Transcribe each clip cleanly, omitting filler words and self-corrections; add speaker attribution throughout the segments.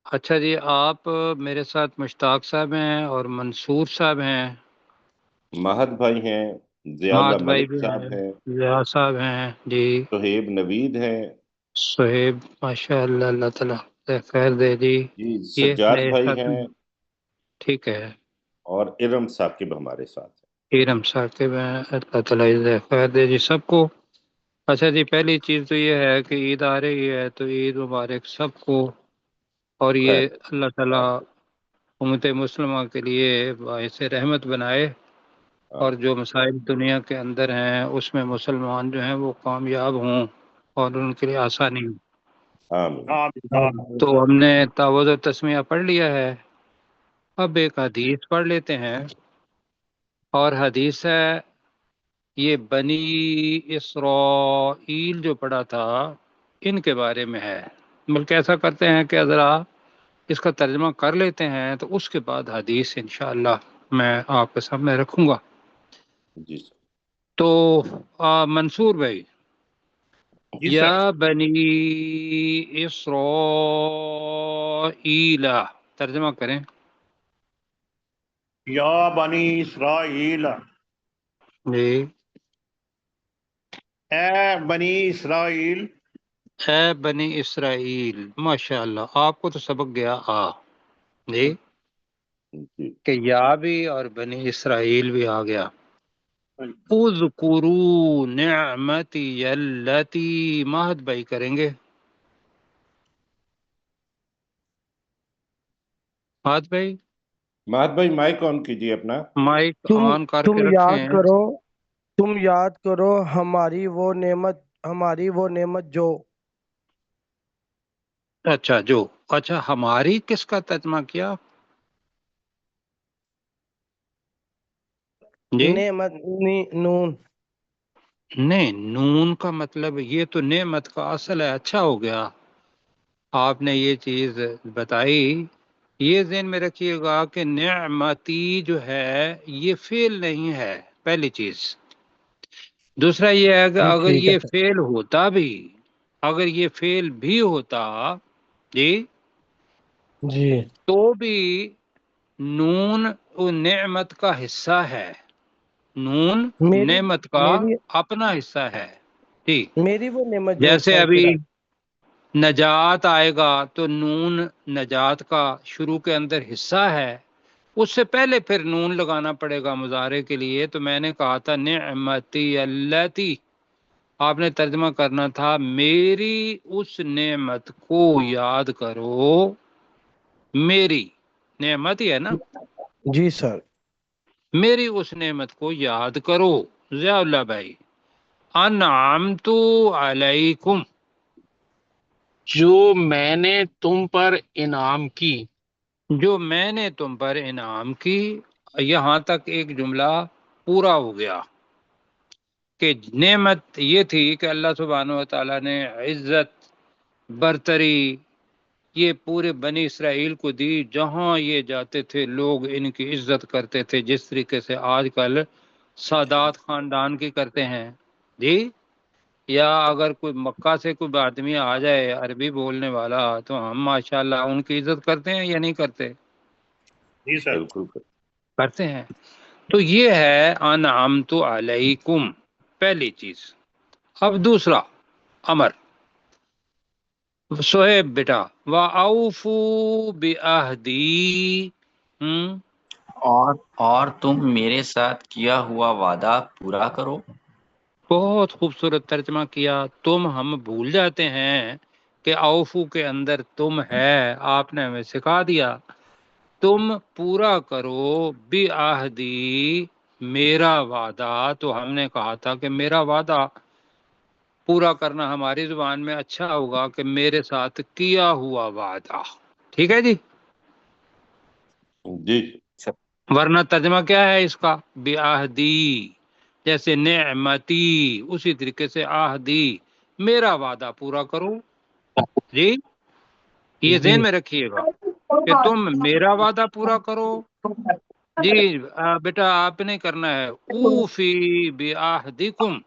Speaker 1: اچھا جی، آپ میرے ساتھ مشتاق صاحب ہیں اور منصور صاحب ہیں،
Speaker 2: مہد بھائی ہیں، ضیاء اللہ
Speaker 1: مہد بھائی
Speaker 2: ملک
Speaker 1: بھی
Speaker 2: صاحب
Speaker 1: ہیں،
Speaker 2: ہیں،
Speaker 1: ضیاء صاحب ہیں جی،
Speaker 2: صہیب نوید ہیں،
Speaker 1: صہیب ماشاء اللہ، اللہ تعالیٰ خیر دے جی۔
Speaker 2: جی
Speaker 1: یہ
Speaker 2: سجاد
Speaker 1: میرے
Speaker 2: بھائی
Speaker 1: ساتھ
Speaker 2: ہیں،
Speaker 1: ٹھیک ہے،
Speaker 2: اور ارم ثاقب ہمارے ساتھ
Speaker 1: ارم ثاقب ہیں، اللہ تعالیٰ خیر دے جی سب کو۔ اچھا جی، پہلی چیز تو یہ ہے کہ عید آ رہی ہے تو عید مبارک سب کو، اور
Speaker 2: ہیں۔
Speaker 1: یہ
Speaker 2: خیر
Speaker 1: اللہ تعالیٰ امت مسلمہ کے لیے باعث رحمت بنائے، اور جو مسائل دنیا کے اندر ہیں اس میں مسلمان جو ہیں وہ کامیاب ہوں اور ان کے لیے آسانی ہو۔
Speaker 2: آمین۔
Speaker 1: تو ہم نے تعوذ و تسمیہ پڑھ لیا ہے، اب ایک حدیث پڑھ لیتے ہیں، اور حدیث ہے یہ بنی اسرائیل جو پڑھا تھا ان کے بارے میں ہے، بلکہ ایسا کرتے ہیں کہ ذرا اس کا ترجمہ کر لیتے ہیں تو اس کے بعد حدیث انشاءاللہ میں آپ کے سامنے رکھوں گا۔
Speaker 2: جی
Speaker 1: تو منصور بھائی، یا بنی اسرائیل ترجمہ کریں۔
Speaker 3: یا بنی اسرائیل،
Speaker 1: جی،
Speaker 3: اے بنی اسرائیل،
Speaker 1: اے بنی اسرائیل، ماشاءاللہ آپ کو تو سبق گیا جی،
Speaker 2: جی
Speaker 1: کہ یا بھی اور بنی اسرائیل بھی آ گیا۔ اذکروا نعمتی التی، مہد بھائی کریں گے، مہد بھائی
Speaker 2: مہد بھائی مائک آن کیجیے اپنا۔
Speaker 1: مائک
Speaker 4: تم
Speaker 1: آن کر
Speaker 4: تم
Speaker 1: کے
Speaker 4: یاد
Speaker 1: رکھیں۔
Speaker 4: کرو تم یاد کرو ہماری وہ نعمت جو
Speaker 1: اچھا اچھا ہماری کس کا ترجمہ کیا جی؟
Speaker 4: نعمت نون
Speaker 1: نہیں، نون کا مطلب یہ تو نعمت کا اصل ہے، اچھا ہو گیا آپ نے یہ چیز بتائی۔ یہ ذہن میں رکھیے گا کہ نعمتی جو ہے یہ فعل نہیں ہے، پہلی چیز۔ دوسرا یہ ہے کہ
Speaker 4: جی
Speaker 1: اگر
Speaker 4: ٹھیک
Speaker 1: یہ
Speaker 4: ہے
Speaker 1: فعل ہوتا بھی، اگر یہ فعل بھی ہوتا جی،
Speaker 4: جی
Speaker 1: تو بھی نون وہ نعمت کا حصہ ہے، نون
Speaker 4: میری
Speaker 1: نعمت کا
Speaker 4: میری
Speaker 1: اپنا حصہ ہے ٹھیک۔
Speaker 4: میری وہ نعمت جو
Speaker 1: جیسے
Speaker 4: صاحب
Speaker 1: ابھی
Speaker 4: کرا
Speaker 1: نجات آئے گا تو نون نجات کا شروع کے اندر حصہ ہے، اس سے پہلے پھر نون لگانا پڑے گا مضارع کے لیے۔ تو میں نے کہا تھا نعمتی التی، آپ نے ترجمہ کرنا تھا میری اس نعمت کو یاد کرو، میری نعمت ہی ہے نا،
Speaker 4: جی سر
Speaker 1: میری اس نعمت کو یاد کرو۔ ضیاء اللہ بھائی، انعمت علیکم،
Speaker 5: جو میں نے تم پر انعام کی۔
Speaker 1: جو میں نے تم پر انعام کی، یہاں تک ایک جملہ پورا ہو گیا کہ نعمت یہ تھی کہ اللہ سبحانہ و تعالیٰ نے عزت برتری یہ پورے بنی اسرائیل کو دی، جہاں یہ جاتے تھے لوگ ان کی عزت کرتے تھے، جس طریقے سے آج کل سادات خاندان کی کرتے ہیں جی۔ یا اگر کوئی مکہ سے کوئی آدمی آ جائے عربی بولنے والا تو ہم ماشاءاللہ ان کی عزت کرتے ہیں یا نہیں کرتے؟
Speaker 3: جی سر،
Speaker 2: بالکل۔
Speaker 1: کرتے ہیں۔ تو یہ ہے انعمت علیکم، پہلی چیز۔ اب دوسرا امر، سہیب بیٹا، وَأَوْفُوا بِعَہْدِی،
Speaker 6: اور تم میرے ساتھ کیا ہوا وعدہ پورا کرو۔
Speaker 1: بہت خوبصورت ترجمہ کیا۔ تم ہم بھول جاتے ہیں کہ اوفو کے اندر تم ہے، آپ نے ہمیں سکھا دیا۔ تم پورا کرو بعہدی، میرا وعدہ۔ تو ہم نے کہا تھا کہ میرا وعدہ پورا کرنا ہماری زبان میں اچھا ہوگا کہ میرے ساتھ کیا ہوا وعدہ، ٹھیک ہے جی۔
Speaker 2: جی
Speaker 1: ورنہ ترجمہ کیا ہے اس کا؟ بعہدی، جیسے نعمتی اسی طریقے سے عہدی، میرا وعدہ پورا کرو جی۔ یہ
Speaker 4: جی
Speaker 1: ذہن میں رکھیے گا کہ تم میرا وعدہ پورا کرو جی۔ بیٹا آپ نے کرنا ہے اوفی بعہدکم،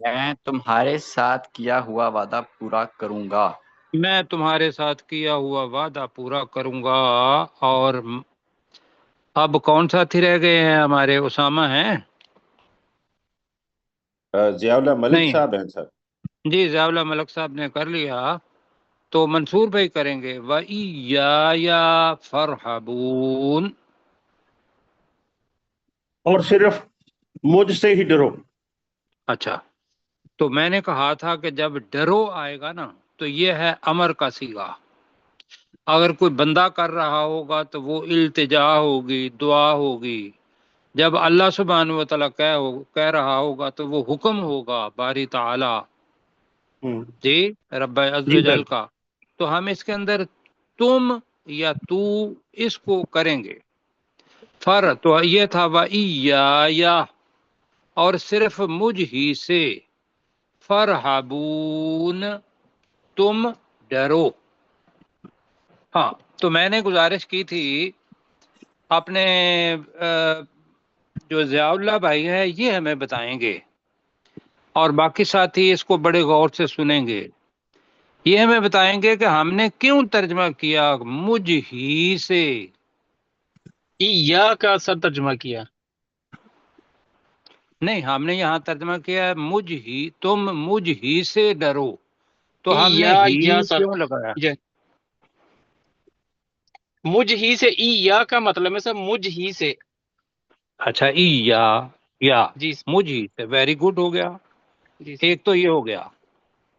Speaker 6: میں تمہارے ساتھ کیا ہوا وعدہ پورا کروں گا۔
Speaker 1: میں تمہارے ساتھ کیا ہوا وعدہ پورا کروں گا۔ اور اب کون ساتھی رہ گئے ہیں ہمارے؟ اسامہ ہیں؟
Speaker 2: ضیاء اللہ ملک
Speaker 1: نہیں،
Speaker 2: صاحب ہیں سر۔
Speaker 1: جی ضیاء اللہ ملک صاحب نے کر لیا، تو منصور بھائی کریں گے۔ وَإِيَّايَ فَارْحَبُونَ۔
Speaker 3: اور صرف مجھ سے ہی ڈرو۔
Speaker 1: اچھا، تو میں نے کہا تھا کہ جب ڈرو آئے گا نا تو یہ ہے امر کا صیغہ۔ اگر کوئی بندہ کر رہا ہوگا تو وہ التجا ہوگی، دعا ہوگی۔ جب اللہ سبحانہ و تعالیٰ کہہ رہا ہوگا تو وہ حکم ہوگا باری تعالی، جی رب عز و جل کا۔ تو ہم اس کے اندر تم یا تو اس کو کریں گے۔ تو یہ تھا وَإِيَّايَ، اور صرف مجھ ہی سے، فَارْحَبُونَ، تم ڈرو۔ ہاں، تو میں نے گزارش کی تھی اپنے جو ضیاء اللہ بھائی ہے یہ ہمیں بتائیں گے، اور باقی ساتھی اس کو بڑے غور سے سنیں گے۔ یہ ہمیں بتائیں گے کہ ہم نے کیوں ترجمہ کیا مجھ ہی سے۔
Speaker 5: یا کا سر ترجمہ کیا؟
Speaker 1: نہیں، ہم نے یہاں ترجمہ کیا ہے مجھ ہی، تم مجھ ہی سے ڈرو، تو ہم نے ہی
Speaker 5: یا سر،
Speaker 1: کیوں لگایا؟
Speaker 5: مجھ ہی سے، یا کا مطلب ہے سر مجھ ہی سے۔
Speaker 1: اچھا، یا
Speaker 5: جی
Speaker 1: مجھ ہی سے، ویری گڈ ہو گیا۔
Speaker 5: جی
Speaker 1: ایک تو یہ ہو گیا۔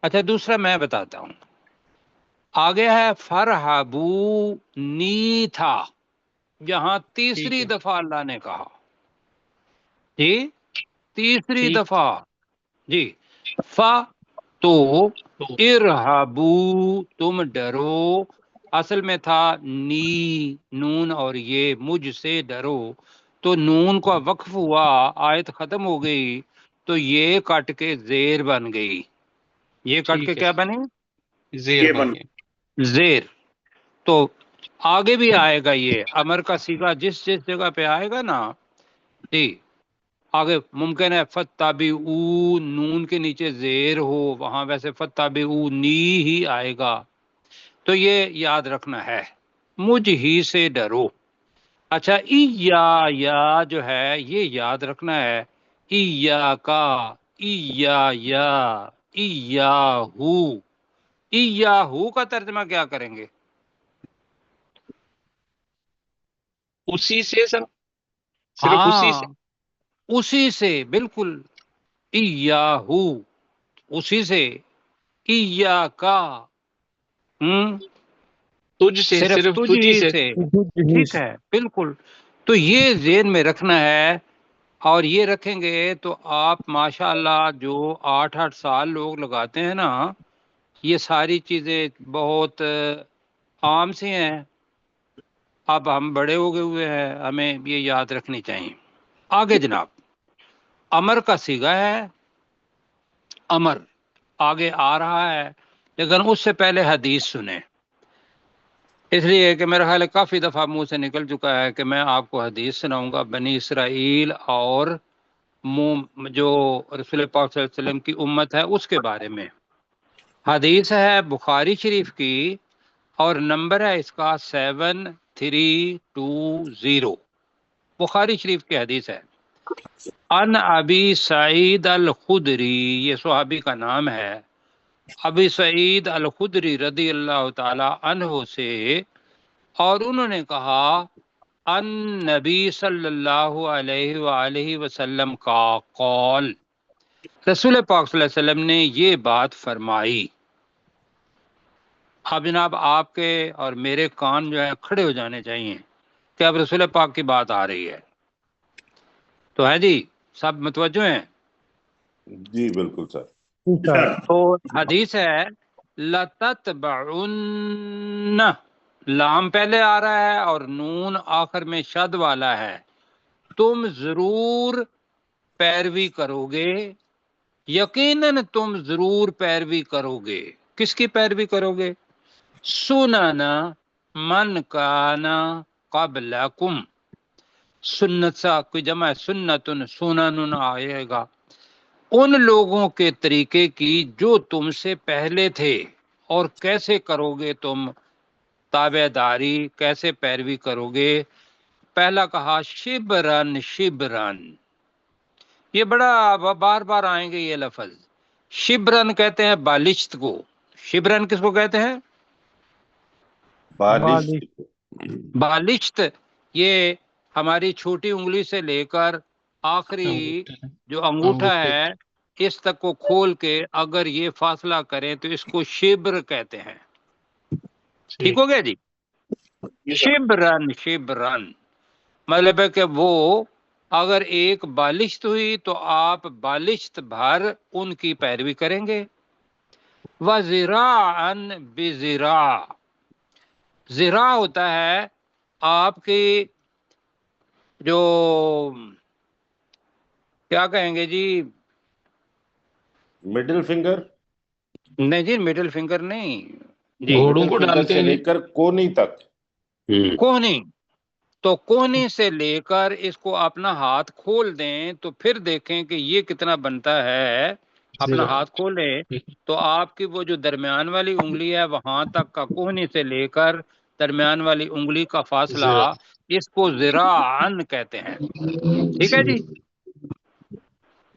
Speaker 1: اچھا، دوسرا میں بتاتا ہوں، آگے ہے فرحبونی تھا، یہاں تیسری دفعہ اللہ نے کہا، جی تیسری دفعہ، جی تو ارہبو، تم ڈرو، اصل میں تھا نی، نون اور یہ مجھ سے ڈرو، تو نون کا وقف ہوا، آیت ختم ہو گئی، تو یہ کٹ کے زیر بن گئی۔ یہ کٹ کے کیا بنے؟
Speaker 5: زیر بن گئے۔
Speaker 1: زیر۔ تو آگے بھی آئے گا، یہ امر کا صیغہ جس جس جگہ پہ آئے گا نا، جی آگے ممکن ہے فتابعو، نون کے نیچے زیر ہو، وہاں ویسے فتابعو نی ہی آئے گا، تو یہ یاد رکھنا ہے، مجھ ہی سے ڈرو۔ اچھا، یا جو ہے یہ یاد رکھنا ہے، ایاکا، ایاہو کا ترجمہ کیا کریں گے؟
Speaker 5: اسی سے سر، صرف اسی سے۔
Speaker 1: ہاں، اسی سے، بالکل، ایاہو، اسی سے، ایاکا،
Speaker 5: تجھ سے،
Speaker 1: صرف تجھ
Speaker 5: تجھ ہی
Speaker 1: ہی
Speaker 5: سے۔
Speaker 1: سے، ٹھیک ہے، بالکل۔ تو یہ ذہن میں رکھنا ہے، اور یہ رکھیں گے تو آپ ماشاءاللہ جو 8 سال لوگ لگاتے ہیں نا، یہ ساری چیزیں بہت عام سی ہیں، اب ہم بڑے ہو گئے ہوئے ہیں، ہمیں یہ یاد رکھنی چاہیے۔ آگے جناب، امر کا صیغہ ہے، امر آگے آ رہا ہے، لیکن اس سے پہلے حدیث سنیں، اس لیے کہ میرا خیال ہے کافی دفعہ منہ سے نکل چکا ہے کہ میں آپ کو حدیث سناؤں گا بنی اسرائیل اور جو رسول پاک صلی اللہ علیہ وسلم کی امت ہے اس کے بارے میں۔ حدیث ہے بخاری شریف کی، اور نمبر ہے اس کا 7320، بخاری شریف کی حدیث ہے۔ ان ابی سعید الخدری، یہ صحابی کا نام ہے، ابی سعید الخدری رضی اللہ تعالی عنہ سے، اور انہوں نے کہا ان نبی صلی اللہ علیہ وآلہ وسلم کا قول، رسول پاک صلی اللہ علیہ وسلم نے یہ بات فرمائی۔ اب جناب آپ کے اور میرے کان جو ہے کھڑے ہو جانے چاہیے کہ اب رسول پاک کی بات آ رہی ہے، تو ہے جی، سب متوجہ ہیں؟
Speaker 2: جی بالکل سر۔
Speaker 1: تو حدیث ہے لَتَتْبَعُنَّ، لام پہلے آ رہا ہے اور نون آخر میں شد والا ہے، تم ضرور پیروی کرو گے، یقیناً تم ضرور پیروی کرو گے۔ کس کی پیروی کرو گے؟ سننا من کانا قبلکم، سنت سا کوئی جمع ہے، سنتن سنن آئے گا، ان لوگوں کے طریقے کی جو تم سے پہلے تھے، اور کیسے کرو گے تم تابع داری، کیسے پیروی کرو گے؟ پہلا کہا شبرن شبرن، یہ بڑا بار بار آئیں گے یہ لفظ۔ شبرن کہتے ہیں بالشت کو، شبرن کس کو کہتے ہیں؟
Speaker 2: بالش
Speaker 1: بالشت یہ ہماری چھوٹی انگلی سے لے کر آخری جو انگوٹھا ہے اس تک کو کھول کے اگر یہ فاصلہ کریں تو اس کو شبر کہتے ہیں۔ ٹھیک ہو گیا جی؟ شبرن شبرن مطلب ہے کہ وہ اگر ایک بالشت ہوئی تو آپ بالشت بھر ان کی پیروی کریں گے۔ وَذِرَاعًا بِذِرَاع، ذراع ہوتا ہے آپ کی جو کیا کہیں گے جی،
Speaker 2: مڈل فنگر،
Speaker 1: نہیں جی مڈل فنگر نہیں جی،
Speaker 5: گھوڑوں کو
Speaker 2: مڈل فنگر
Speaker 5: ڈالتے
Speaker 2: سے
Speaker 5: ہیں
Speaker 2: لے
Speaker 5: جی۔
Speaker 2: کر کونی تک۔
Speaker 1: کوہنی، تو کوہنی سے لے کر اس کو اپنا ہاتھ کھول دیں تو پھر دیکھیں کہ یہ کتنا بنتا ہے۔ اپنا ہاتھ کھولیں تو آپ کی وہ جو درمیان والی انگلی ہے وہاں تک کا کوہنی سے لے کر درمیان والی انگلی کا فاصلہ، اس کو ذراعن کہتے ہیں۔ ٹھیک ہے جی؟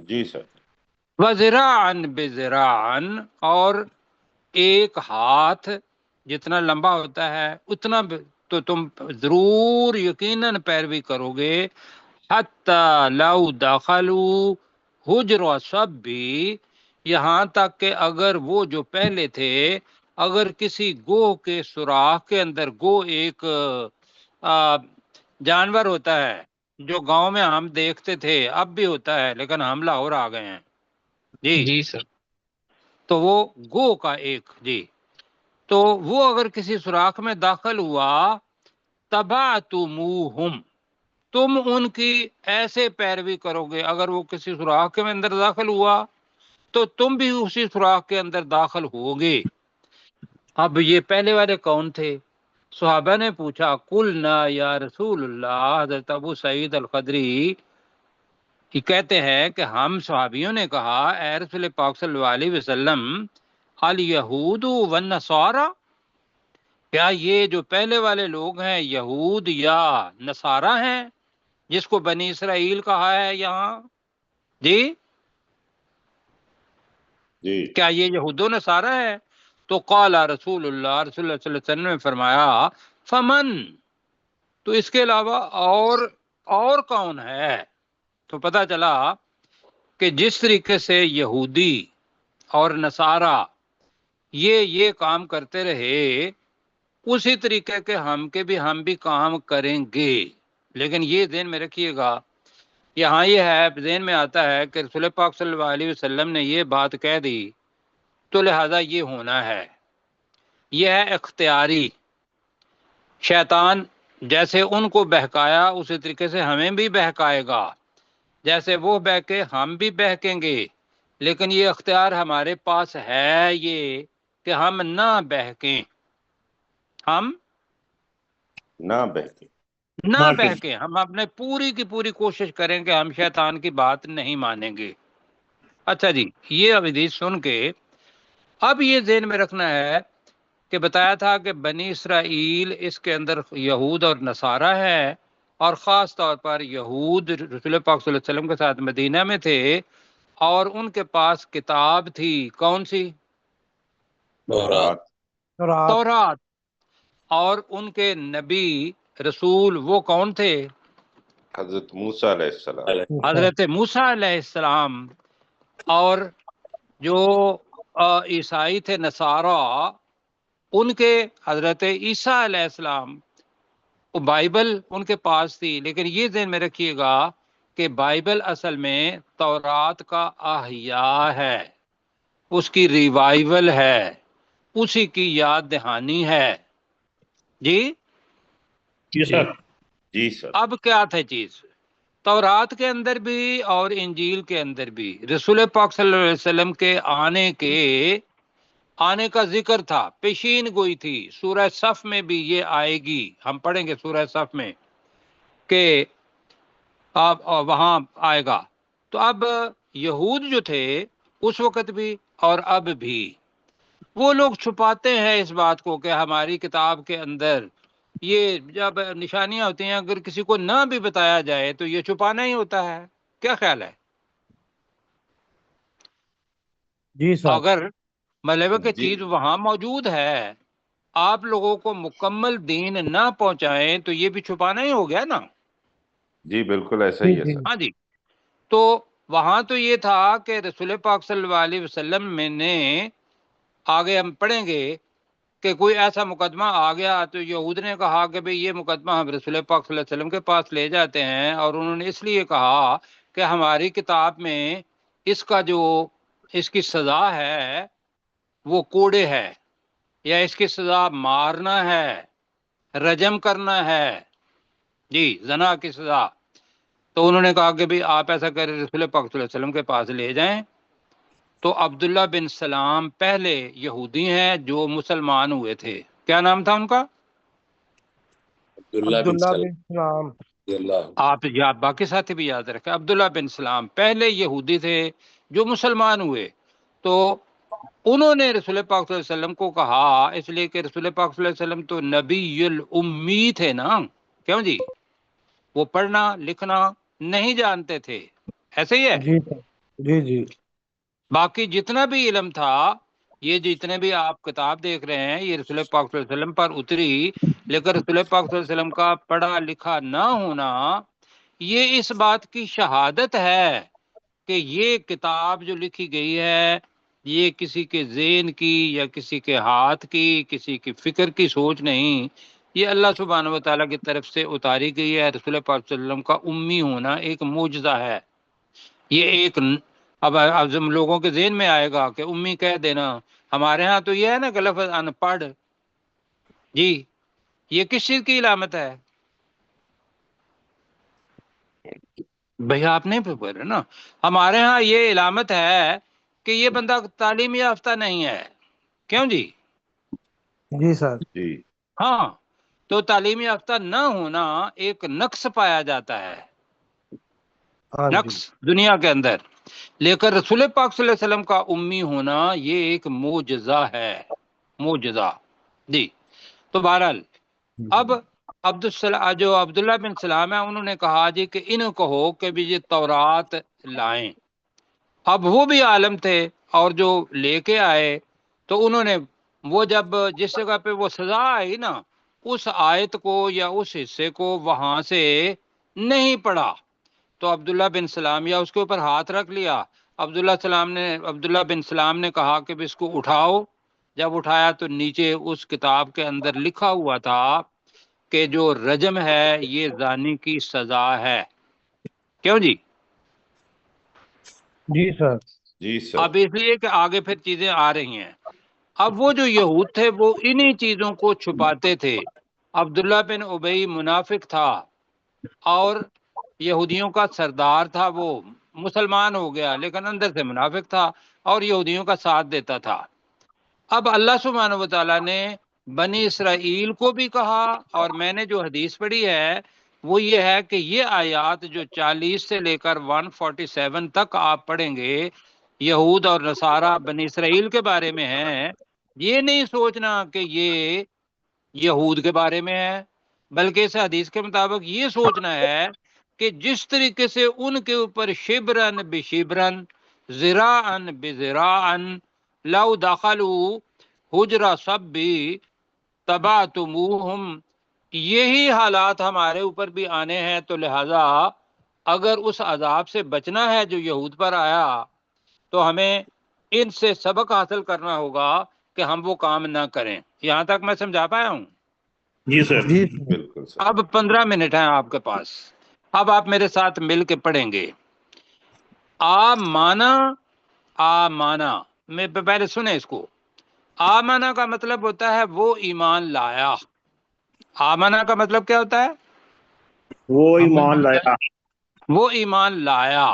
Speaker 2: جی سر۔
Speaker 1: وَذِرَاعًا بِذِرَاعًا، اور ایک ہاتھ جتنا لمبا ہوتا ہے اتنا تو تم ضرور یقیناً پیروی کرو گے۔ حَتَّى لَوْ دَخَلُوا حُجْرَ صَبِّ، یہاں تک کہ اگر وہ جو پہلے تھے اگر کسی گوہ کے سوراخ کے اندر، گوہ ایک جانور ہوتا ہے جو گاؤں میں ہم دیکھتے تھے، اب بھی ہوتا ہے لیکن ہم لاہور آ گئے ہیں جی،
Speaker 5: جی سر۔
Speaker 1: تو وہ گو کا ایک جی، تو وہ اگر کسی سوراخ میں داخل ہوا، تبعتموہم، تم ان کی ایسے پیروی کرو گے۔ اگر وہ کسی سوراخ کے اندر داخل ہوا تو تم بھی اسی سوراخ کے اندر داخل ہوگے۔ اب یہ پہلے والے کون تھے؟ صحابہ نے پوچھا، قلنا یا رسول اللہ، حضرت ابو سعید الخدری کہ کہتے ہیں کہ ہم صحابیوں نے کہا، اے رسول پاک صلی اللہ علیہ وسلم، الیہود والنصارى، کیا یہ جو پہلے والے لوگ ہیں یہود یا نصارہ ہیں جس کو بنی اسرائیل کہا ہے یہاں؟ جی
Speaker 2: جی
Speaker 1: کیا یہ یہود و نصارہ ہے؟ تو قال رسول اللہ، رسول اللہ صلی اللہ علیہ وسلم نے فرمایا، فمن، تو اس کے علاوہ اور کون ہے؟ تو پتہ چلا کہ جس طریقے سے یہودی اور نصارہ یہ کام کرتے رہے اسی طریقے کے ہم بھی کام کریں گے۔ لیکن یہ ذہن میں رکھیے گا، یہاں یہ ہے ذہن میں آتا ہے کہ رسول پاک صلی اللہ علیہ وسلم نے یہ بات کہہ دی تو لہذا یہ ہونا ہے، یہ ہے اختیاری۔ شیطان جیسے ان کو بہکایا اسی طریقے سے ہمیں بھی بہکائے گا، جیسے وہ بہکے ہم بھی بہکیں گے، لیکن یہ اختیار ہمارے پاس ہے یہ کہ ہم نہ بہکیں، ہم
Speaker 2: نہ بہتے۔
Speaker 1: نہ بہکیں، ہم اپنے پوری کی پوری کوشش کریں کہ ہم شیطان کی بات نہیں مانیں گے۔ اچھا جی، یہ حدیث سن کے اب یہ ذہن میں رکھنا ہے کہ بتایا تھا کہ بنی اسرائیل اس کے اندر یہود اور نصارہ ہے، اور خاص طور پر یہود رسول پاک صلی اللہ علیہ وسلم کے ساتھ مدینہ میں تھے اور ان کے پاس کتاب تھی، کون سی؟ تورات۔ اور ان کے نبی رسول وہ کون تھے؟
Speaker 2: حضرت موسیٰ علیہ السلام۔
Speaker 1: حضرت موسیٰ علیہ السلام۔ اور جو عیسائی تھے نصارہ، ان کے حضرت عیسیٰ علیہ السلام، وہ بائبل ان کے پاس تھی، لیکن یہ ذہن میں رکھیے گا کہ بائبل اصل میں تورات کا احیاء ہے، اس کی ریوائول ہے، اسی کی یاد دہانی ہے جی۔
Speaker 3: جی سر۔
Speaker 2: جی سر۔
Speaker 1: اب کیا تھا چیز؟ تورات کے اندر بھی اور انجیل کے اندر بھی رسول پاک صلی اللہ علیہ وسلم کے آنے کا ذکر تھا، پیشین گوئی تھی۔ سورہ صف میں بھی یہ آئے گی، ہم پڑھیں گے سورہ صف میں کہ وہاں آئے گا۔ تو اب یہود جو تھے اس وقت بھی اور اب بھی، وہ لوگ چھپاتے ہیں اس بات کو کہ ہماری کتاب کے اندر یہ جب نشانیاں ہوتی ہیں اگر کسی کو نہ بھی بتایا جائے تو یہ چھپانا ہی ہوتا ہے. کیا خیال ہے؟
Speaker 4: جی سر.
Speaker 1: اگر مطلب کہ
Speaker 2: جی
Speaker 1: چیز وہاں موجود ہے، آپ لوگوں کو مکمل دین نہ پہنچائیں تو یہ بھی چھپانا ہی ہو گیا نا.
Speaker 2: جی بالکل ایسا
Speaker 4: جی
Speaker 2: ہی ہے
Speaker 4: جی
Speaker 2: سر.
Speaker 1: ہاں جی. تو وہاں تو یہ تھا کہ رسول پاک صلی اللہ علیہ وسلم میں نے، آگے ہم پڑھیں گے کہ کوئی ایسا مقدمہ آ گیا تو یہود نے کہا کہ بھئی یہ مقدمہ ہم رسول پاک صلی اللہ علیہ وسلم کے پاس لے جاتے ہیں، اور انہوں نے اس لیے کہا کہ ہماری کتاب میں اس کا جو اس کی سزا ہے وہ کوڑے ہے، یا اس کی سزا مارنا ہے، رجم کرنا ہے، جی زنا کی سزا. تو انہوں نے کہا کہ بھئی آپ ایسا کریں، رسول پاک صلی اللہ علیہ وسلم کے پاس لے جائیں. تو عبداللہ بن سلام پہلے یہودی ہیں جو مسلمان ہوئے تھے. کیا نام تھا ان کا؟
Speaker 4: عبداللہ بن سلام.
Speaker 1: آپ یا باقی ساتھی بھی یاد رکھیں، عبداللہ بن سلام پہلے یہودی تھے جو مسلمان ہوئے. تو انہوں نے رسول پاک صلی اللہ علیہ وسلم کو کہا، اس لیے کہ رسول پاک صلی اللہ علیہ وسلم تو نبی الامی تھے نا، کیوں جی؟ وہ پڑھنا لکھنا نہیں جانتے تھے، ایسے ہی ہے.
Speaker 4: جی سر. جی جی
Speaker 1: باقی جتنا بھی علم تھا، یہ جتنے بھی آپ کتاب دیکھ رہے ہیں یہ رسول پاک صلی اللہ علیہ وسلم پر اتری، لیکن رسول پاک صلی اللہ علیہ وسلم کا پڑھا لکھا نہ ہونا یہ اس بات کی شہادت ہے کہ یہ کتاب جو لکھی گئی ہے یہ کسی کے ذہن کی یا کسی کے ہاتھ کی، کسی کی فکر کی سوچ نہیں، یہ اللہ سبحانہ و تعالیٰ کی طرف سے اتاری گئی ہے. رسول پاک صلی اللہ علیہ وسلم کا امی ہونا ایک معجزہ ہے. یہ ایک اب ہم لوگوں کے ذہن میں آئے گا کہ امی کہہ دینا، ہمارے ہاں تو یہ ہے نا کہ لفظ ان پڑھ، جی یہ کس چیز کی علامت ہے بھیا؟ آپ نہیں بول رہے نا. ہمارے ہاں یہ علامت ہے کہ یہ بندہ تعلیم یافتہ نہیں ہے، کیوں جی؟
Speaker 4: جی سر.
Speaker 2: جی
Speaker 1: ہاں، تو تعلیم یافتہ نہ ہونا ایک نقص پایا جاتا ہے،
Speaker 4: ہاں جی.
Speaker 1: نقص دنیا کے اندر. لیکن رسول پاک صلی اللہ علیہ وسلم کا امی ہونا یہ ایک معجزہ ہے، معجزہ. جی تو بہرحال اب جو عبداللہ بن سلام ہے انہوں نے کہا جی کہ انہوں کہو کہ بھی یہ تورات لائیں. اب وہ بھی عالم تھے اور جو لے کے آئے تو انہوں نے وہ جب جس جگہ پہ وہ سزا آئی نا اس آیت کو یا اس حصے کو وہاں سے نہیں پڑھا تو عبداللہ بن سلام یا اس کے اوپر ہاتھ رکھ لیا. عبداللہ بن سلام نے کہا کہ بھی اس کو اٹھاؤ. جب اٹھایا تو نیچے اس کتاب کے اندر لکھا ہوا تھا کہ جو رجم ہے یہ زانی کی سزا ہے، کیوں جی؟
Speaker 4: جی سر.
Speaker 2: جی سر.
Speaker 1: اب اس لیے کہ آگے پھر چیزیں آ رہی ہیں. اب وہ جو یہود تھے وہ انہی چیزوں کو چھپاتے تھے. عبداللہ بن ابی منافق تھا اور یہودیوں کا سردار تھا، وہ مسلمان ہو گیا لیکن اندر سے منافق تھا اور یہودیوں کا ساتھ دیتا تھا. اب اللہ سبحانہ و تعالیٰ نے بنی اسرائیل کو بھی کہا، اور میں نے جو حدیث پڑھی ہے وہ یہ ہے کہ یہ آیات جو 40 سے لے کر 147 تک آپ پڑھیں گے یہود اور نصارہ بنی اسرائیل کے بارے میں ہیں. یہ نہیں سوچنا کہ یہ یہود کے بارے میں ہے، بلکہ اس حدیث کے مطابق یہ سوچنا ہے کہ جس طریقے سے ان کے اوپر شبرن بشبرن ذراعن بذراعن لو دخلوا حجر سبی تبعتموہم، یہی حالات ہمارے اوپر بھی آنے ہیں. تو لہذا اگر اس عذاب سے بچنا ہے جو یہود پر آیا تو ہمیں ان سے سبق حاصل کرنا ہوگا کہ ہم وہ کام نہ کریں. یہاں تک میں سمجھا پایا ہوں؟
Speaker 3: جی سر.
Speaker 4: جی سر.
Speaker 2: بالکل سر.
Speaker 1: اب 15 منٹ ہیں آپ کے پاس، اب آپ میرے ساتھ مل کے پڑھیں گے. آمانا میں پہلے سنیں اس کو. آمانا کا مطلب ہوتا ہے وہ ایمان لایا. آمانا کا مطلب کیا ہوتا ہے؟
Speaker 3: وہ ایمان لایا.
Speaker 1: وہ ایمان لایا.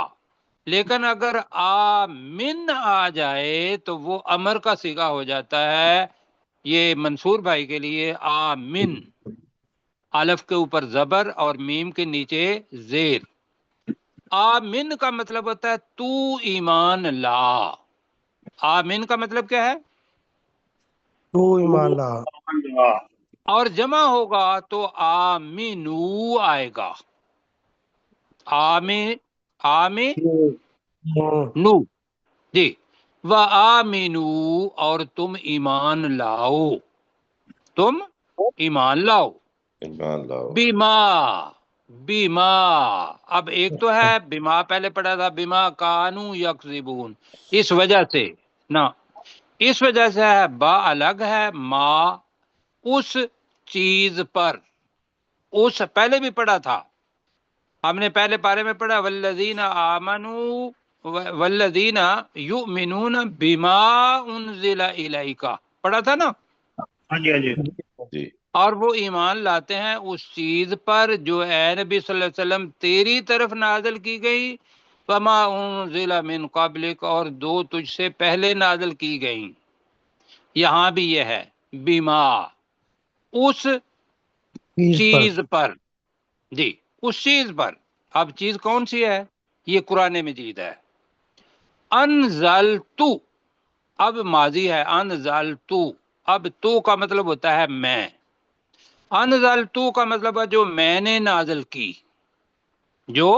Speaker 1: لیکن اگر آمن آ جائے تو وہ امر کا صیغہ ہو جاتا ہے. یہ منصور بھائی کے لیے آمن، الف کے اوپر زبر اور میم کے نیچے زیر. آمن کا مطلب ہوتا ہے تو ایمان لا. آمن کا مطلب کیا ہے؟
Speaker 4: تو ایمان لا.
Speaker 1: اور جمع ہوگا تو آمینو آئے گا. آمینو جی. وآمنو اور تم ایمان لاؤ. تم ایمان لاؤ.
Speaker 2: ایمان لاؤ.
Speaker 1: بیما اب ایک تو ہے بیما پہلے پڑھا تھا بیما کانو یکذبون اس وجہ سے نہ اس وجہ سے ہے. با الگ ہے. ما اس چیز پر. اس پہلے بھی پڑھا تھا ہم نے پہلے پارے میں پڑھا والذین آمنوا والذین یؤمنون بما انزل الیک پڑھا تھا نا.
Speaker 3: ہاں جی ہاں جی.
Speaker 2: جی
Speaker 1: اور وہ ایمان لاتے ہیں اس چیز پر جو اے نبی صلی اللہ علیہ وسلم تیری طرف نازل کی گئی. وما انزل من قبلک اور دو تجھ سے پہلے نازل کی گئیں. یہاں بھی یہ ہے بیما اس چیز پر. جی اس چیز پر. اب چیز کون سی ہے؟ یہ قرآن مجید ہے. انزلتو اب ماضی ہے. انزلتو اب تو کا مطلب ہوتا ہے میں. انزلتو کا مطلب ہے جو میں نے نازل کی. جو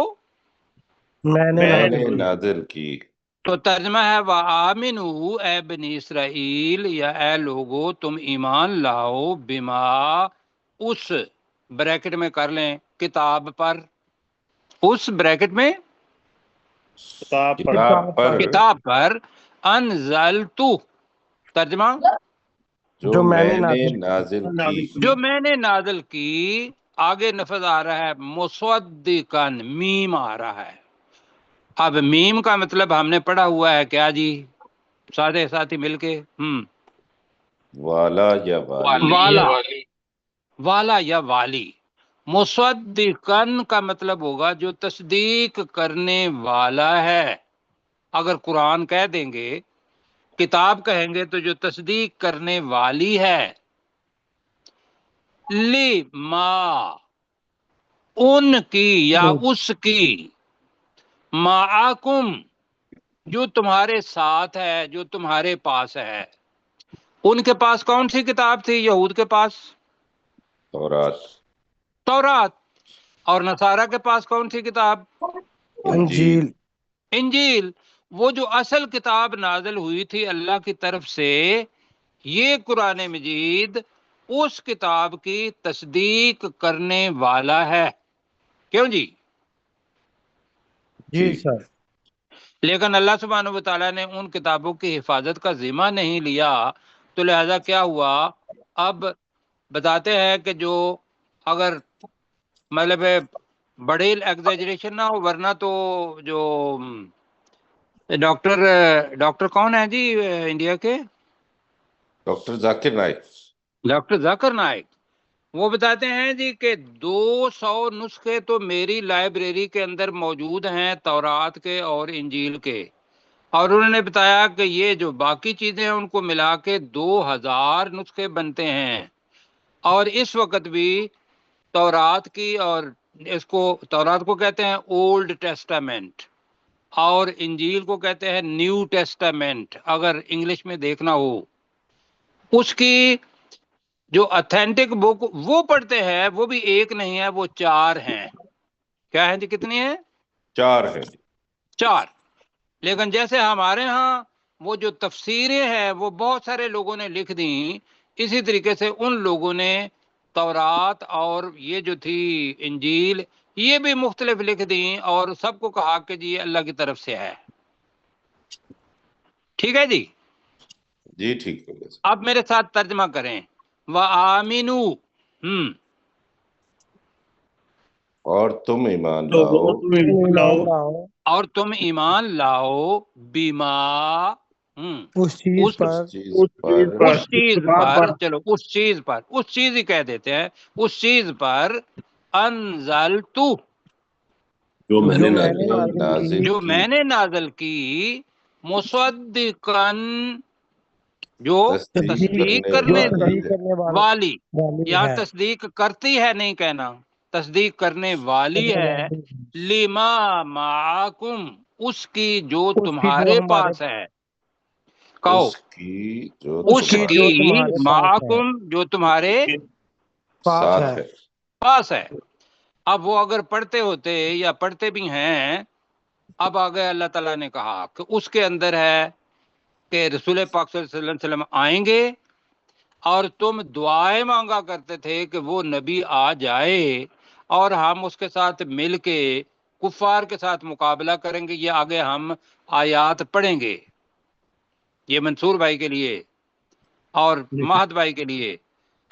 Speaker 4: میں نے
Speaker 2: میں نے
Speaker 4: نازل کی.
Speaker 2: نازل کی.
Speaker 1: تو ترجمہ ہے وآمنو اے بنی اسرائیل یا اے لوگو تم ایمان لاؤ بما اس بریکٹ میں کر لیں کتاب پر. اس بریکٹ میں
Speaker 3: کتاب پر.
Speaker 2: کتاب پر
Speaker 1: کتاب پر. انزلتو ترجمہ
Speaker 2: جو میں نے نازل کی.
Speaker 1: جو میں نے نازل کی. آگے لفظ آ رہا ہے مصدقن میم آ رہا ہے. اب میم کا مطلب ہم نے پڑھا ہوا ہے کیا جی سارے ساتھی مل کے
Speaker 2: والا یا والی.
Speaker 1: والا یا والی. مصدقن کا مطلب ہوگا جو تصدیق کرنے والا ہے. اگر قرآن کہہ دیں گے کتاب کہیں گے تو جو تصدیق کرنے والی ہے. لما ان کی یا اس کی. معاکم جو تمہارے ساتھ ہے جو تمہارے پاس ہے. ان کے پاس کون سی کتاب تھی؟ یہود کے پاس تورات. اور نصارہ کے پاس کون سی کتاب؟
Speaker 4: انجیل.
Speaker 1: انجیل. وہ جو اصل کتاب نازل ہوئی تھی اللہ کی طرف سے یہ قرآن مجید اس کتاب کی تصدیق کرنے والا ہے. کیوں جی؟
Speaker 4: جی سر.
Speaker 1: لیکن اللہ سبحانہ و تعالیٰ نے ان کتابوں کی حفاظت کا ذمہ نہیں لیا تو لہذا کیا ہوا؟ اب بتاتے ہیں کہ جو اگر مطلب بڑی ایگزیجریشن نہ ہو ورنہ تو جو ڈاکٹر کون ہے جی انڈیا کے؟
Speaker 2: ڈاکٹر ذاکر نائک.
Speaker 1: ڈاکٹر ذاکر نائک وہ بتاتے ہیں جی کہ 200 نسخے تو میری لائبریری کے اندر موجود ہیں تورات کے اور انجیل کے. اور انہوں نے بتایا کہ یہ جو باقی چیزیں ہیں ان کو ملا کے 2000 نسخے بنتے ہیں. اور اس وقت بھی تورات کی اور تورات کو کہتے ہیں اولڈ ٹیسٹامنٹ اور انجیل کو کہتے ہیں نیو ٹیسٹامنٹ اگر انگلش میں دیکھنا ہو. اس کی جو اتھینٹک بک وہ پڑھتے ہیں وہ بھی ایک نہیں ہے وہ 4 ہیں. کیا ہیں جی کتنی ہیں؟
Speaker 2: 4 ہے.
Speaker 1: 4. لیکن جیسے ہمارے ہاں وہ جو تفسیریں ہیں وہ بہت سارے لوگوں نے لکھ دیں اسی طریقے سے ان لوگوں نے تورات اور یہ جو تھی انجیل یہ بھی مختلف لکھ دیں اور سب کو کہا کہ جی اللہ کی طرف سے ہے. ٹھیک ہے جی.
Speaker 2: جی ٹھیک ہے.
Speaker 1: اب میرے ساتھ ترجمہ کریں. وآمنو
Speaker 2: اور تم ایمان
Speaker 3: تو
Speaker 2: لاؤ.
Speaker 1: اور تم ایمان لاؤ بیما
Speaker 4: اس چیز پر.
Speaker 1: چلو اس چیز ہی کہہ دیتے ہیں. اس چیز پر انزلتو
Speaker 2: جو
Speaker 1: میں نے نازل کی. مصدقن جو تصدیق کرنے والی. یہاں تصدیق کرتی ہے نہیں کہنا تصدیق کرنے والی ہے، لما معاکم، اس کی جو تمہارے پاس ہے، کہو
Speaker 2: اس کی جو
Speaker 1: اس کی
Speaker 4: تمہارے
Speaker 1: معاکم جو تمہارے
Speaker 2: ساتھ ہے۔
Speaker 1: پاس ہے۔ اب وہ اگر پڑھتے ہوتے یا پڑھتے بھی ہیں، اب آگے اللہ تعالیٰ نے کہا کہ اس کے اندر ہے کہ رسول پاک صلی اللہ علیہ وسلم آئیں گے، اور تم دعائیں مانگا کرتے تھے کہ وہ نبی آ جائے اور ہم اس کے ساتھ مل کے کفار کے ساتھ مقابلہ کریں گے۔ یہ آگے ہم آیات پڑھیں گے، یہ منصور بھائی کے لیے اور مہد بھائی کے لیے،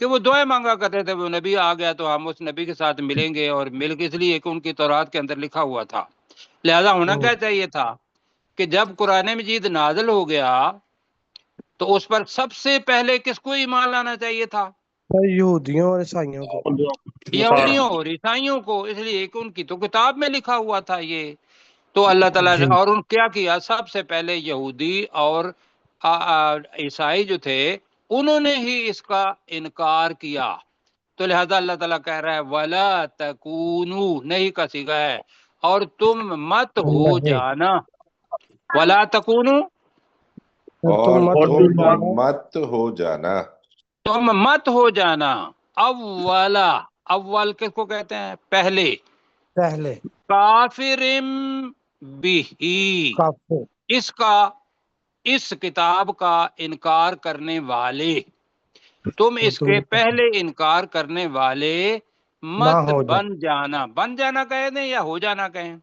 Speaker 1: کہ وہ دعائیں مانگا کرتے تھے وہ نبی آ گیا تو ہم اس نبی کے ساتھ ملیں گے، اور مل کے اس لیے کہ ان کی تورات کے اندر لکھا ہوا تھا۔ لہذا ہونا کیا چاہیے تھا کہ جب قرآن مجید نازل ہو گیا تو اس پر سب سے پہلے کس کو ایمان لانا چاہیے تھا؟
Speaker 4: یہودیوں اور عیسائیوں کو،
Speaker 1: یہودیوں اور عیسائیوں کو، اس لیے کہ ان کی تو کتاب میں لکھا ہوا تھا یہ۔ تو اللہ تعالیٰ نے اور ان کیا کیا، سب سے پہلے یہودی اور عیسائی جو تھے انہوں نے ہی اس کا انکار کیا۔ تو لہذا اللہ تعالیٰ کہہ رہا ہے وَلَا تَكُونُوا، نہیں کا صیغہ ہے، اور تم مت ہو جانا، وَلَا تَكُونُوا،
Speaker 2: اور
Speaker 4: تم
Speaker 2: تم مت ہو جانا،
Speaker 1: تم مت ہو جانا، اولا، اول کس کو کہتے ہیں؟ پہلے، کافرم بھی،
Speaker 4: کافر،
Speaker 1: اس کتاب کا انکار کرنے والے، تم اس کے پہلے انکار کرنے والے مت بن جانا۔ بن جانا کہہ دیں یا ہو جانا کہیں؟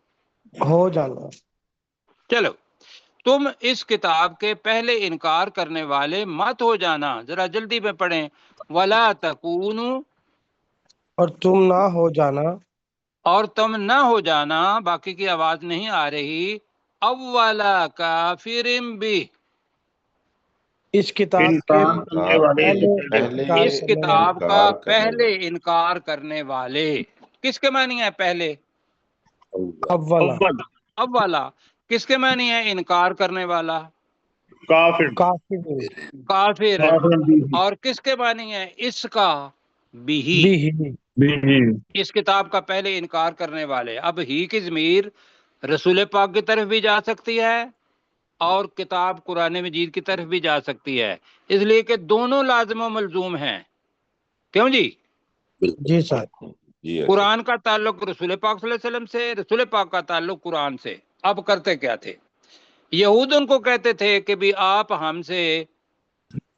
Speaker 4: ہو جانا۔
Speaker 1: چلو، تم اس کتاب کے پہلے انکار کرنے والے مت ہو جانا۔ ذرا جلدی میں پڑھیں، وَلَا تَكُونُوا،
Speaker 4: اور تم نہ ہو جانا،
Speaker 1: اور تم نہ ہو جانا، باقی کی آواز نہیں آ رہی، اولا کافرم بھی،
Speaker 4: اس کتاب کے
Speaker 1: اس کتاب کا پہلے انکار کرنے والے۔ کس کے معنی ہے پہلے؟ اولا۔ کس کے معنی ہے انکار کرنے والا؟ کافر۔ اور کس کے معنی ہے اس کا؟ بھی، اس کتاب کا پہلے انکار کرنے والے۔ اب ہی کی ضمیر رسول پاک کی طرف بھی جا سکتی ہے اور کتاب قرآن مجید کی طرف بھی جا سکتی ہے، اس لیے کہ دونوں لازم و ملزوم ہیں۔ کیوں جی؟
Speaker 4: جی سر،
Speaker 1: قرآن کا تعلق رسول پاک صلی اللہ علیہ وسلم سے، رسول پاک کا تعلق قرآن سے۔ اب کرتے کیا تھے؟ یہود ان کو کہتے تھے کہ بھی آپ ہم سے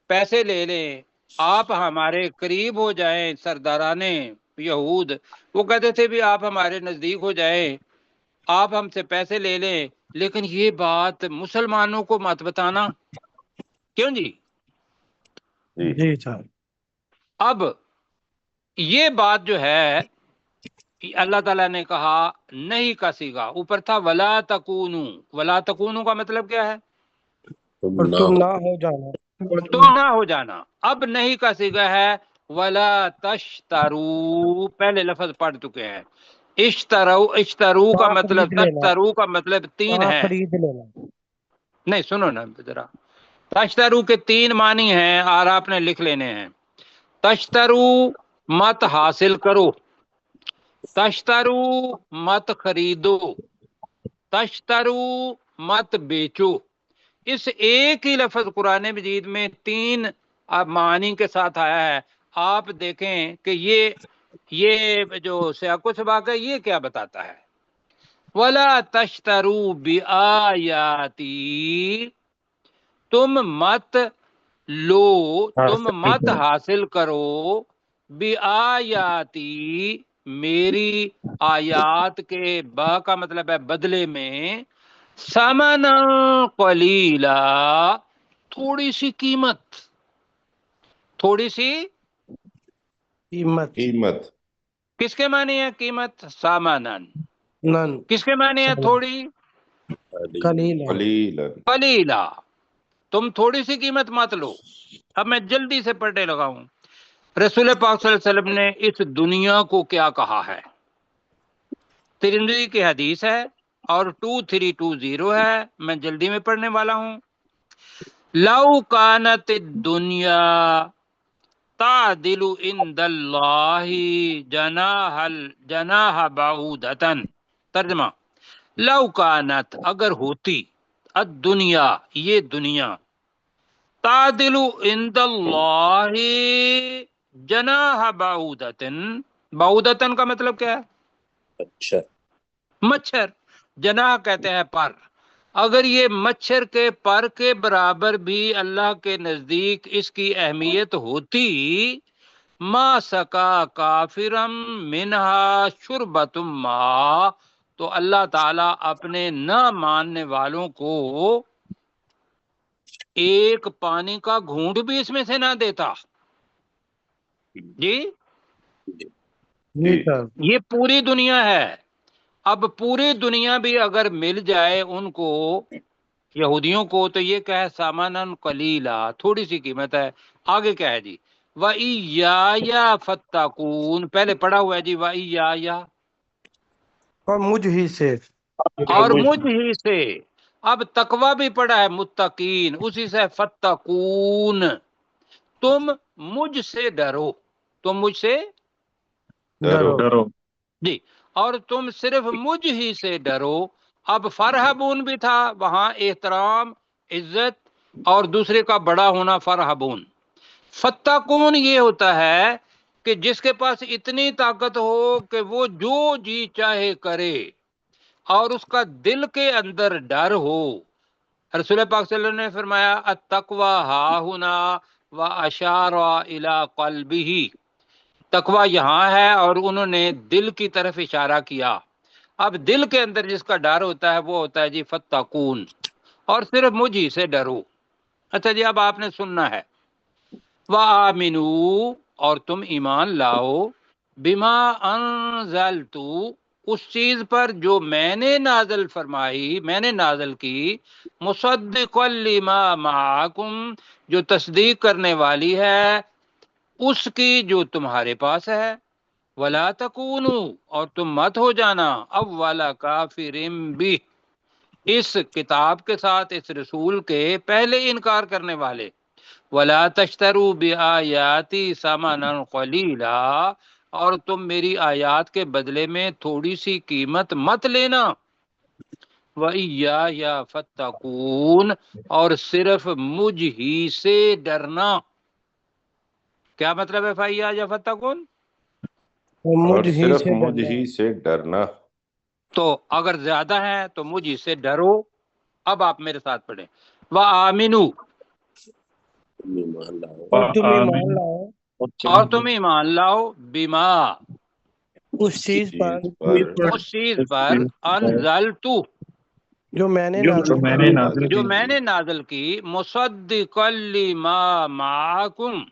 Speaker 1: پیسے لے لیں، آپ ہمارے قریب ہو جائیں، سرداران یہود وہ کہتے تھے بھی آپ ہمارے نزدیک ہو جائیں، آپ ہم سے پیسے لے لیں، لیکن یہ بات مسلمانوں کو مت بتانا۔ کیوں جی؟
Speaker 4: جی سر۔
Speaker 1: اب یہ بات جو ہے اللہ تعالیٰ نے کہا نہیں کا صیغہ، اوپر تھا وَلَا تَكُونُوا، وَلَا تَكُونُوا کا مطلب کیا ہے؟
Speaker 4: اور تم نہ ہو جانا،
Speaker 1: تم نہ ہو جانا۔ اب نہیں کا صیغہ ہے وَلَا تَشْتَرُوا، پہلے لفظ پڑھ چکے ہیں۔ اشترو کا مطلب، تشترو کا مطلب تین ہے۔
Speaker 4: خرید لینا،
Speaker 1: نہیں سنو نا ذرا، تشترو کے تین معنی ہیں اور آپ نے لکھ لینے ہیں۔ تشترو مت حاصل کرو، تشترو مت خریدو، تشترو مت بیچو۔ اس ایک ہی لفظ قرآن مجید میں تین معنی کے ساتھ آیا ہے۔ آپ دیکھیں کہ یہ جو سیاق و سباق ہے یہ کیا بتاتا ہے؟ وَلَا تَشْتَرُوا بِآيَاتِي، تم مت لو، تم مت حاصل کرو، بِآيَاتِي، میری آیات کے، با کا مطلب ہے بدلے میں، ثمنا قلیلا، تھوڑی سی قیمت، تھوڑی سی
Speaker 2: قیمت۔
Speaker 1: کس کے معنی ہے قیمت؟ سامانن۔
Speaker 4: نن،
Speaker 1: کس کے معنی ہے تھوڑی؟ قلیلا، تم تھوڑی سی قیمت مت لو۔ اب میں جلدی سے پڑھنے لگا ہوں۔ رسول پاک صلی اللہ علیہ وسلم نے اس دنیا کو کیا کہا ہے؟ ترمذی کی حدیث ہے اور 2320 ہے، میں جلدی میں پڑھنے والا ہوں۔ لو کانت الدنیا تعدل عند اللہ جناح بعودتن. ترجمہ: لو کانت، اگر ہوتی، الدنیا، یہ دنیا، تعدل عند اللہ جناح بعودتن. بعودتن کا مطلب کیا ہے؟
Speaker 2: اچھا
Speaker 1: مچھر. جناح کہتے ہیں پر. اگر یہ مچھر کے پر کے برابر بھی اللہ کے نزدیک اس کی اہمیت ہوتی، ما سکا کافرم منہا شربۃ ما، تو اللہ تعالیٰ اپنے نہ ماننے والوں کو ایک پانی کا گھونٹ بھی اس میں سے نہ دیتا. جی
Speaker 4: جی سر.
Speaker 1: یہ پوری دنیا ہے. اب پوری دنیا بھی اگر مل جائے ان کو، یہودیوں کو، تو یہ کہے سامانن قلیلا، تھوڑی سی قیمت ہے. آگے کیا ہے جی؟ وَإِيَّايَ فَاتَّقُونَ، پہلے پڑھا ہوا ہے جی وَإِيَّايَ،
Speaker 4: اور مجھ ہی سے.
Speaker 1: اور مجھ ہی سے. اب تقوی بھی پڑھا ہے متقین، اسی سے فتقون، تم مجھ سے ڈرو، تم مجھ سے
Speaker 4: ڈرو.
Speaker 1: جی، اور تم صرف مجھ ہی سے ڈرو. اب فرحبون بھی تھا وہاں، احترام، عزت، اور دوسرے کا بڑا ہونا، فرحبون. فتقون یہ ہوتا ہے کہ جس کے پاس اتنی طاقت ہو کہ وہ جو جی چاہے کرے اور اس کا دل کے اندر ڈر ہو. رسول پاک صلی اللہ علیہ وسلم نے فرمایا التقوی ہاہنا واشار الی قلبہ، تقوی یہاں ہے، اور انہوں نے دل کی طرف اشارہ کیا. اب دل کے اندر جس کا ڈر ہوتا ہے وہ ہوتا ہے جی فتقون، اور صرف مجھ ہی سے ڈرو. اچھا جی، اب آپ نے سننا ہے. وَآمِنُوا، اور تم ایمان لاؤ، بما انزلت، اس چیز پر جو میں نے نازل فرمائی، میں نے نازل کی، مصدقا لما معکم، جو تصدیق کرنے والی ہے اس کی جو تمہارے پاس ہے. ولا تکونوا، اور تم مت ہو جانا، اول کافر بہ، اس کتاب کے ساتھ، اس رسول کے پہلے انکار کرنے والے. ولا تشتروا بآیاتی ثمنا قلیلا، اور تم میری آیات کے بدلے میں تھوڑی سی قیمت مت لینا. وَإِيَّايَ فَاتَّقُونَ، اور صرف مجھ ہی سے ڈرنا. کیا مطلب ہے فَإِيَّايَ فَاتَّقُونَ؟
Speaker 2: اور صرف مجھ ہی سے ڈرنا.
Speaker 1: تو اگر زیادہ ہے تو مجھ ہی سے ڈرو. اب آپ میرے ساتھ پڑھیں. وَآمِنُوا،
Speaker 4: اور تم ایمان لاؤ
Speaker 1: اور تم ایمان لاؤ، بما،
Speaker 4: اس چیز پر
Speaker 1: اس چیز پر، انزلت،
Speaker 4: جو میں نے
Speaker 1: جو میں نے نازل کی، مصدقا لما معکم،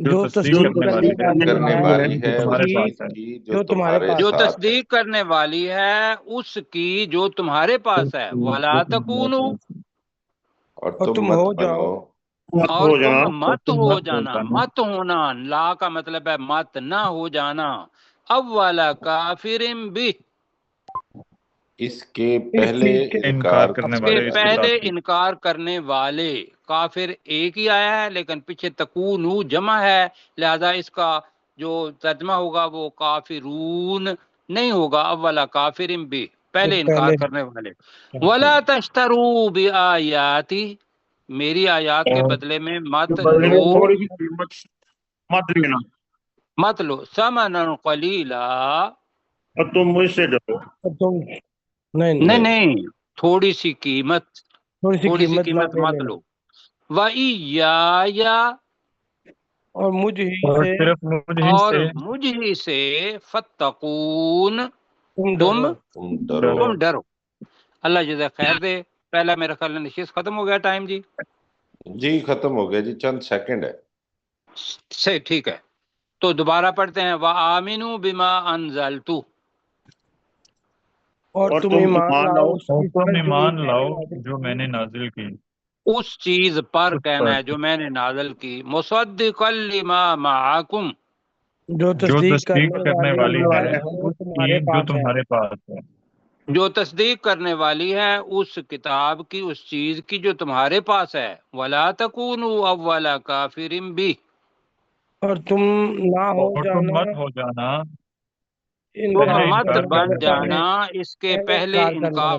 Speaker 4: جو تصدیق
Speaker 2: کرنے والی ہے اس کی جو تمہارے
Speaker 1: جو
Speaker 2: ساتھ ہے.
Speaker 1: تصدیق کرنے والی ہے اس کی جو تمہارے پاس ہے. ولا تکونوا،
Speaker 2: اور تم مت بنو،
Speaker 1: اور تم مت ہو جانا، مت ہونا، لا کا مطلب ہے مت، نہ ہو جانا، اول کافر بہ،
Speaker 2: اس کے پہلے انکار
Speaker 1: اس کے پہلے انکار کرنے والے. کافر ایک ہی آیا ہے لیکن پیچھے تکونو جمع ہے، لہذا اس کا جو ترجمہ ہوگا وہ کافرون نہیں ہوگا، اولا کافر بہ، پہلے انکار کرنے والے. ولا تشتروا بآیاتی، میری آیات کے بدلے میں مت لو،
Speaker 3: تھوڑی سی قیمت مت لینا،
Speaker 1: مت لو، ثمنا قلیلا،
Speaker 3: اور تم مجھ سے ڈرو.
Speaker 1: نہیں نہیں، تھوڑی سی قیمت، تھوڑی سی قیمت مت لو. وَإِيَّايَ،
Speaker 4: اور مجھ
Speaker 1: ہی سے، فَاتَّقُونَ،
Speaker 4: تم
Speaker 1: تم ڈرو. اللہ جزا خیر دے. پہلا میرا خیال نشست ختم ہو گیا ٹائم جی.
Speaker 2: جی ختم ہو گیا جی، چند سیکنڈ ہے.
Speaker 1: صحیح، ٹھیک ہے. تو دوبارہ پڑھتے ہیں. وَآمِنُوا بِمَا أَنزَلْتُ،
Speaker 4: اور تم ایمان لاؤ
Speaker 7: جو میں نے نازل کی،
Speaker 1: اس چیز پر کہنا ہے جو میں نے نازل کی. مصدقا لما معکم،
Speaker 4: جو تصدیق
Speaker 7: کرنے والی ہے جو تمہارے پاس ہے.
Speaker 1: جو تصدیق کرنے والی ہے اس کتاب کی، اس چیز کی جو تمہارے پاس ہے. ولا تکونوا اول کافر بہ،
Speaker 4: اور تم نہ ہو
Speaker 7: اور تم
Speaker 4: جانا
Speaker 7: مت ہو جانا
Speaker 4: ان
Speaker 1: تم
Speaker 7: پہلے
Speaker 1: مت
Speaker 7: انکار
Speaker 1: بن
Speaker 7: کرنے والے
Speaker 1: جانا اس کے پہلے انکار